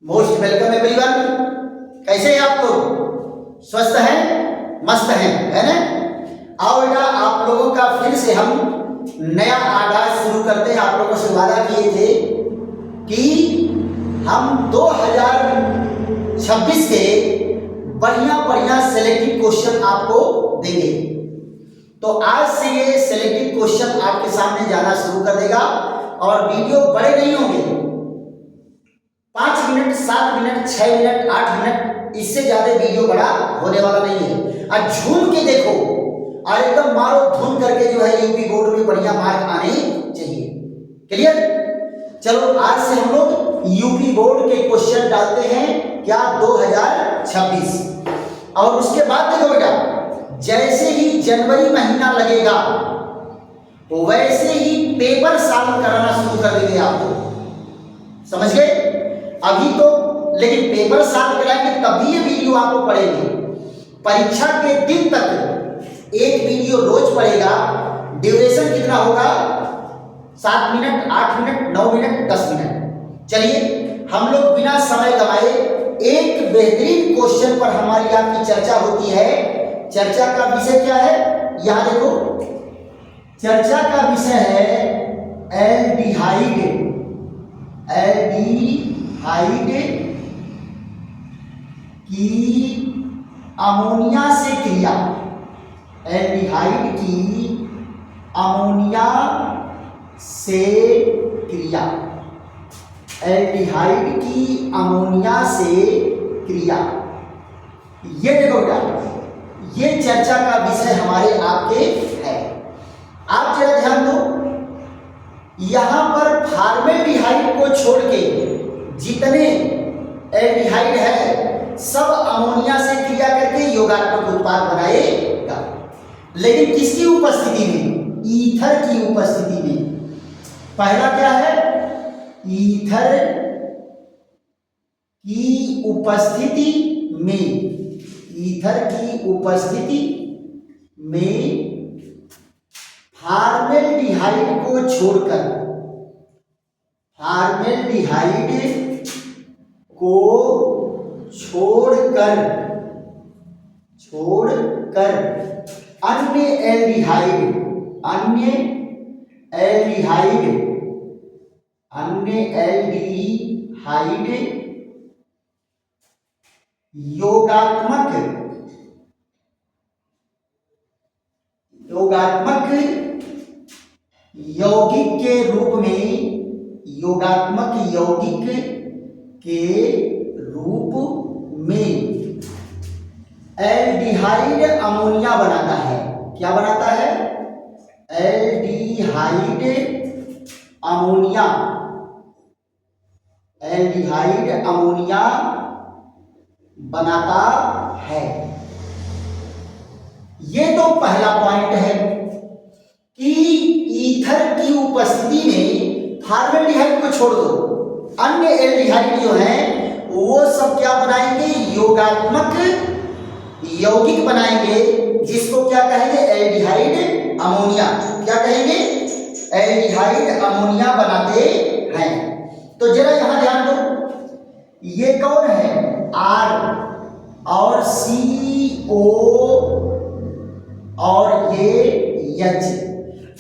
Most welcome everyone. कैसे हैं आप लोग? स्वस्थ हैं, मस्त हैं, है ना? आओ बेटा, आप लोगों का फिर से हम नया आगाज शुरू करते हैं। आप लोगों से वादा किए थे कि हम 2026 के बढ़िया बढ़िया सेलेक्टिव क्वेश्चन आपको देंगे। तो आज से ये सेलेक्टिव क्वेश्चन आपके सामने जाना शुरू कर देगा और वीडियो बड़े नहीं होंगे, 5 मिनट, 7 मिनट, 6 मिनट, 8 मिनट, इससे ज्यादा वीडियो बड़ा होने वाला नहीं है। आज झूम के देखो और एकदम मारो धूम करके जो है यूपी बोर्ड में बढ़िया मार्क आने चाहिए। क्लियर? चलो आज से हम लोग यूपी बोर्ड के क्वेश्चन डालते हैं क्या 2026। और उसके बाद देखो बेटा, जैसे ही जनवरी महीना लगेगा वैसे ही पेपर सॉल्व कराना शुरू कर देंगे आपको। समझ गए? अभी तो लेकिन पेपर सॉल्व कराएंगे तभी ये वीडियो आपको पड़ेगी। परीक्षा के दिन तक एक वीडियो रोज पड़ेगा। ड्यूरेशन कितना होगा? 7 मिनट, 8 मिनट, 9 मिनट, 10 मिनट। चलिए हम लोग बिना समय गवाए एक बेहतरीन क्वेश्चन पर हमारी आपकी चर्चा होती है। चर्चा का विषय क्या है? यहां देखो, चर्चा का विषय है एल्डिहाइड। एल्डिहाइड की अमोनिया से क्रिया। एल्डिहाइड की अमोनिया से क्रिया। एल्डिहाइड की अमोनिया से क्रिया। ये देखो बेटा, ये चर्चा का विषय हमारे आपके है। आप जरा ध्यान दो, यहां पर फॉर्मेल्डिहाइड को छोड़ के जितने एल्डिहाइड है सब अमोनिया से क्रिया करके योगात्मक उत्पाद बनाएगा। लेकिन किसकी उपस्थिति में? ईथर की उपस्थिति में। पहला क्या है? ईथर की उपस्थिति में। ईथर की उपस्थिति में फॉर्मेल्डिहाइड को छोड़कर, फॉर्मेल्डिहाइड को छोड़कर अन्य एल्डिहाइड, अन्य एल्डिहाइड योगात्मक यौगिक के रूप में, योगात्मक यौगिक के रूप में एल्डिहाइड अमोनिया बनाता है। क्या बनाता है? Aldehyde ammonia. एल्डिहाइड अमोनिया बनाता है। ये तो पहला पॉइंट है कि ईथर की उपस्थिति में फॉर्मेल्डिहाइड को छोड़ दो, अन्य एल्डिहाइड जो हैं वो सब क्या बनाएंगे? योगात्मक यौगिक बनाएंगे, जिसको क्या कहेंगे? Aldehyde ammonia. क्या कहेंगे? एल्डिहाइड अमोनिया बनाते हैं। तो जरा यहां ध्यान दो, ये कौन है? आर और CO और ये H।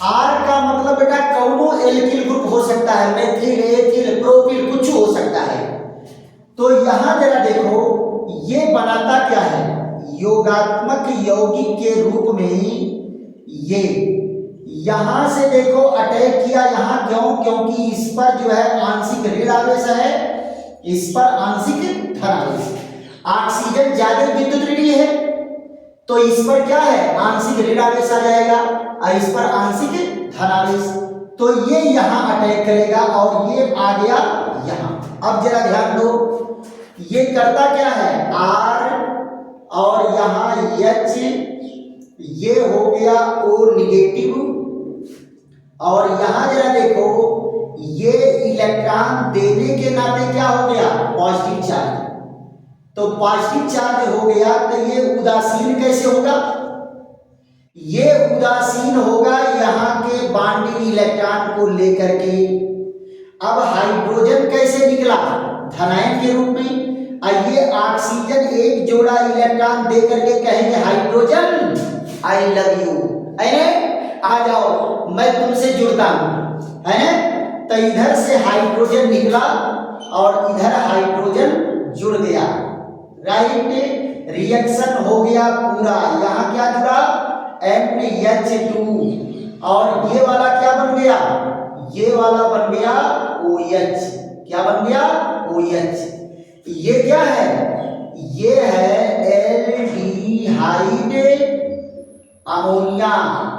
आर का मतलब बेटा कौनो एल्किल ग्रुप हो सकता है, मेथिल, एथिल, प्रोपिल, कुछ हो सकता है। तो यहां जरा देखो, ये बनाता क्या है? योगात्मक यौगिक के रूप में ये यहां से देखो अटैक किया। यहां क्यों? क्योंकि इस पर जो है आंशिक ऋण आवेश है, इस पर आंशिक धन आवेश। ऑक्सीजन ज्यादा विद्युत ऋणी है तो इस पर क्या है? आंशिक ऋण आवेश आ जाएगा और इस पर आंशिक धन आवेश। तो ये यहां अटैक करेगा और ये आ गया यहां। अब जरा ध्यान दो, ये करता क्या है? आर और यहां H, ये हो गया O निगेटिव। और यहां जरा देखो, ये इलेक्ट्रॉन देने के नाते क्या हो गया? Positive charge. तो पॉजिटिव चार्ज हो गया तो ये उदासीन कैसे होगा? ये उदासीन होगा यहां के बॉन्डिंग इलेक्ट्रॉन को लेकर के। अब हाइड्रोजन कैसे निकला? धनायन के रूप में। ये ऑक्सीजन एक जोड़ा इलेक्ट्रॉन दे करके कहेंगे हाइड्रोजन आई लव यू, है ना, आ जाओ मैं तुमसे जुड़ता हूं, है ना। तो इधर से हाइड्रोजन निकला और इधर हाइड्रोजन जुड़ गया, राइट। रिएक्शन हो गया पूरा। यहाँ क्या जुड़ा, NH2, और ये वाला क्या बन गया, ये वाला बन गया OH। क्या बन गया, OH। ये क्या है, ये है एल्डिहाइड अमोनिया।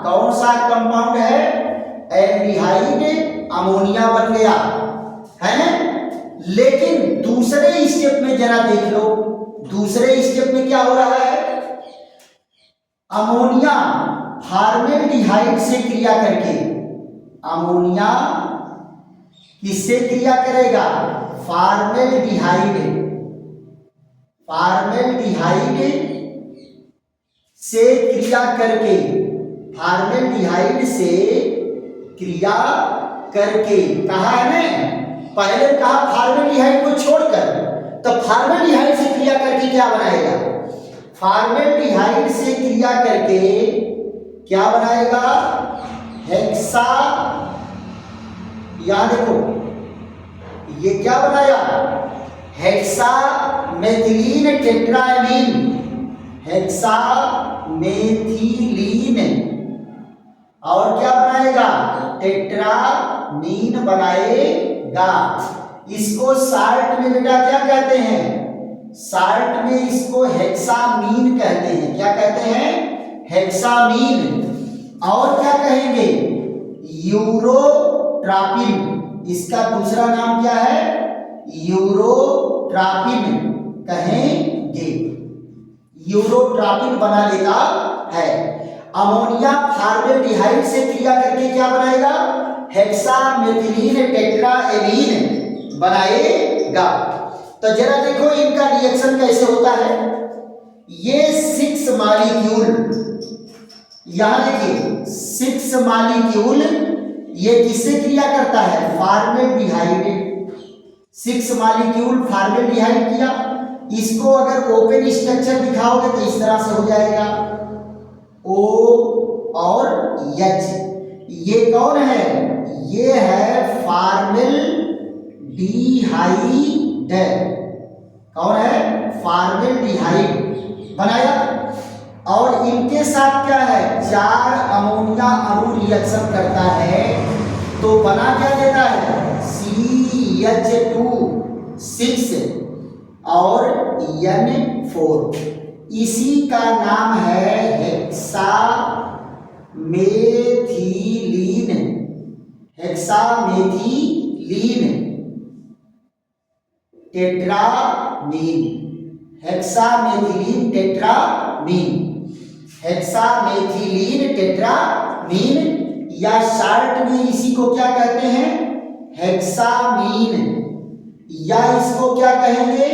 कौन सा कंपाउंड है, एल्डिहाइड अमोनिया बन गया, है ना। लेकिन दूसरे स्टेप में जरा देख लो, दूसरे स्टेप में क्या हो रहा है, अमोनिया फॉर्मेल्डिहाइड से क्रिया करके, अमोनिया किससे क्रिया करेगा, फॉर्मेल्डिहाइड, फॉर्मेल्डिहाइड से क्रिया करके, फॉर्मेल्डिहाइड से क्रिया करके, कहा है ना, पहले कहा फॉर्मेल्डिहाइड को छोड़कर, तो फॉर्मेल्डिहाइड से क्रिया करके क्या बनाएगा, फॉर्मेल्डिहाइड से क्रिया करके क्या बनाएगा, हेक्सा, यहां देखो ये क्या बनाया, hexa methylene tetraammine, hexa methylene, और क्या बनाएगा, टेट्रामीन बनाएगा। इसको साल्ट में बेटा क्या कहते हैं, साल्ट में इसको हेक्सामीन कहते हैं। क्या कहते हैं, हेक्सामीन। और क्या कहेंगे, यूरोट्रापिन। इसका दूसरा नाम क्या है, यूरोट्रापिन कहेंगे, यूरोट्रापिन बना लेता है। अमोनिया फॉर्मेल्डिहाइड से क्रिया करके क्या बनाएगा, हेक्सामेथिलीन टेट्राएमीन बनाएगा। तो जरा देखो इनका रिएक्शन कैसे होता है। ये 6 मॉलिक्यूल, यहां देखिए 6 मॉलिक्यूल, ये किससे क्रिया करता है, फॉर्मेल्डिहाइड। 6 मॉलिक्यूल फॉर्मेल्डिहाइड किया। इसको अगर ओपन स्ट्रक्चर दिखाओगे तो इस तरह से हो जाएगा, O और H। ये कौन है, ये है फॉर्मेल्डिहाइड। कौन है, फॉर्मेल्डिहाइड बनाया। और इनके साथ क्या है, 4 अमोनिया अणु रिएक्शन करता है, तो बना क्या देता है, CH2 6 और N4। इसी का नाम है hexamethylene, hexamethylene tetrammine, hexamethylene tetrammine, hexamethylene tetrammine, या शार्ट में इसी को क्या कहते हैं, हेक्सामीन, या इसको क्या कहेंगे,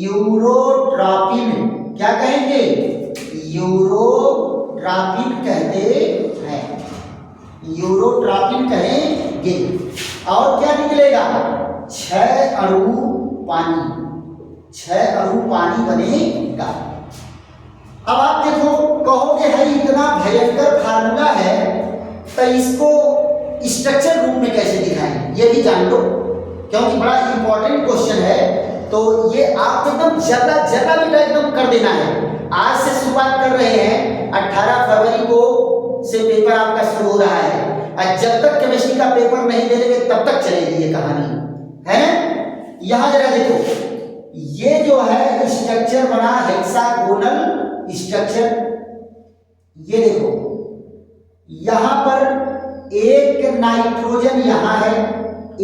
यूरोट्रापिन। क्या कहेंगे, यूरोट्रापिन कहते हैं, यूरोट्रापिन कहेंगे। और क्या निकलेगा, 6 अणु पानी, 6 अणु पानी बनेगा। अब आप देखो, कहोगे है इतना भयंकर फार्मूला है, तो इसको स्ट्रक्चर रूप में कैसे दिखाएं, ये भी जान लो, क्योंकि बड़ा इंपॉर्टेंट क्वेश्चन है। तो ये आपको एकदम जरा बेटा एकदम कर देना है। आज से शुरुआत कर रहे हैं, 18 फरवरी को से पेपर आपका शुरू हो रहा है, और जब तक केमिस्ट्री का पेपर नहीं दे देंगे तब तक चलेगी ये कहानी, है ना। यहां जरा देखो, ये जो है स्ट्रक्चर बना हेक्सागोनल स्ट्रक्चर। ये देखो यहां पर एक नाइट्रोजन यहां है,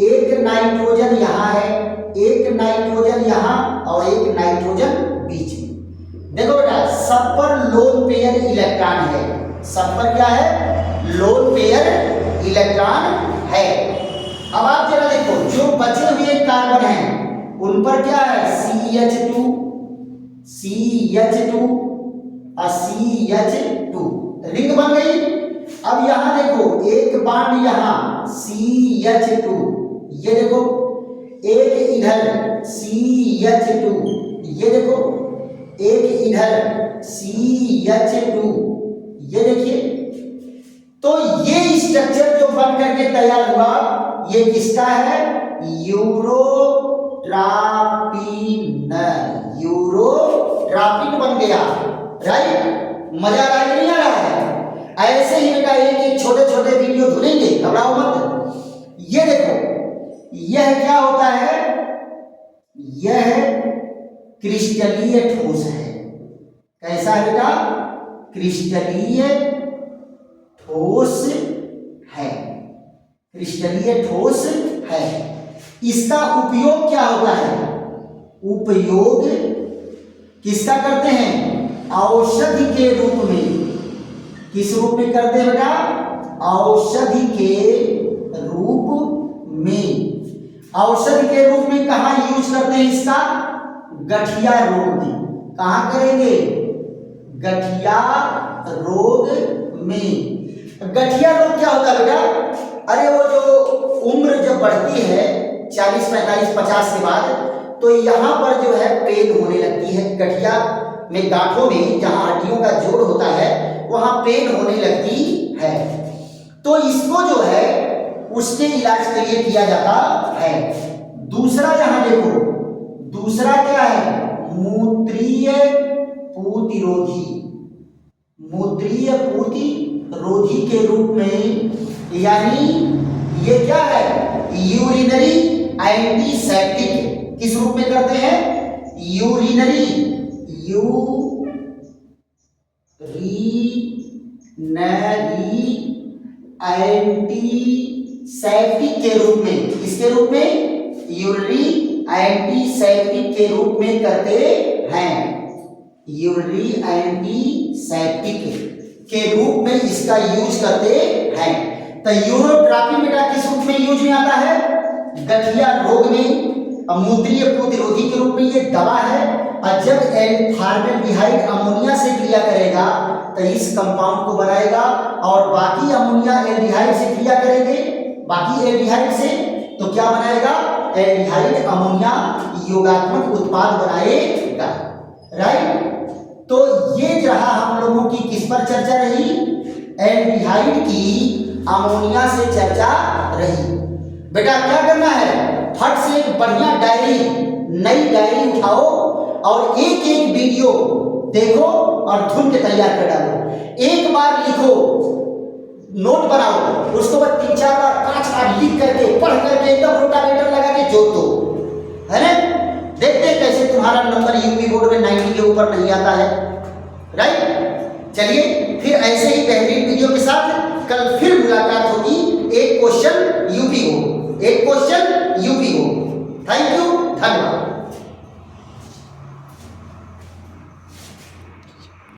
एक नाइट्रोजन यहां है, एक नाइट्रोजन यहां और एक नाइट्रोजन बीच में। देखो बेटा, सब पर लोन पेयर इलेक्ट्रॉन है, सब पर क्या है, लोन पेयर इलेक्ट्रॉन है। अब आप जरा देखो, जो बचे हुए कार्बन हैं उन पर क्या है, CH2 और CH2 रिंग बन गई। अब यहां देखो एक बॉन्ड यहां CH2, ये देखो एक इधर CH2, ये देखो एक इधर CH2, ये देखिए। तो ये स्ट्रक्चर जो बन करके तैयार हुआ ये किसका है? यूरोट्रापिन, यूरोट्रापिन बन गया। राइट, मजा आ रहा है कि नहीं आ रहा है? ऐसे ही बेटा एक एक छोटे छोटे वीडियो धुलेंगे, घबराओ मत। ये देखो, यह क्या होता है? यह क्रिस्टलीय ठोस है। कैसा है बेटा? क्रिस्टलीय ठोस है, क्रिस्टलीय ठोस है। इसका उपयोग क्या होता है? उपयोग किसका करते हैं? औषधि के रूप में। किस रूप में करते हैं बेटा? औषधि के रूप में। औषधि के रूप में कहां यूज करते हैं इसका? गठिया रोग में। कहां करेंगे? गठिया रोग में। गठिया रोग क्या होता है बेटा? अरे वो जो उम्र जब बढ़ती है 40, 45, 50 के बाद, तो यहाँ पर जो है पेन होने लगती है। गठिया में, गांठों में, जहां हड्डियों का जोड़ होता है वहां पेन होने लगती है। तो इसको जो है उसके इलाज के लिए किया जाता है। दूसरा यहां देखो, दूसरा क्या है? मूत्रीय पूतिरोधी। मूत्रीय पूतिरोधी के रूप में, यानी ये क्या है? Urinary antiseptic. किस रूप में करते हैं? यूरिनरी एंटीसेप्टिक के रूप में। किसके रूप में? यूरिनरी एंटीसेप्टिक के रूप में करते हैं। यूरिनरी एंटीसेप्टिक के रूप में इसका यूज करते हैं। तो यूरोट्रापिन बेटा किस रूप में यूज में आता है? गठिया रोग में। मूत्रीय प्रतिरोधी के रूप में ये दवा है। और जब फॉर्मेल्डिहाइड अमोनिया से क्रिया करेगा तो इस कंपाउंड को बनाएगा, और बाकी अमोनिया एल्डिहाइड से क्रिया करेंगे, बाकी एल्डिहाइड से, तो क्या बनाएगा? एल्डिहाइड अमोनिया योगात्मक उत्पाद बनाएगा। राइट, तो ये रहा हम लोगों की किस पर चर्चा रही? एल्डिहाइड की अमोनिया से चर्चा रही। बेटा क्या करना है? फट से एक बढ़िया डायरी, नई डायरी उठाओ और एक एक वीडियो देखो और धुन के तैयार कर डालो। एक बार लिखो, नोट बनाओ, उसको बाद 3, 4 बार, 5 बार लिख करके, पढ़ करके एकदम रोटावेटर लगा के जोड़ दो, है ना? देखते हैं कैसे तुम्हारा नंबर यूपी बोर्ड में 90 के ऊपर नहीं आता है। राइट, चलिए फिर ऐसे ही बेहतरीन वीडियो के साथ कल फिर मुलाकात होगी। एक क्वेश्चन यूपी हो, एक क्वेश्चन यूपी हो। थैंक यू, धन्यवाद।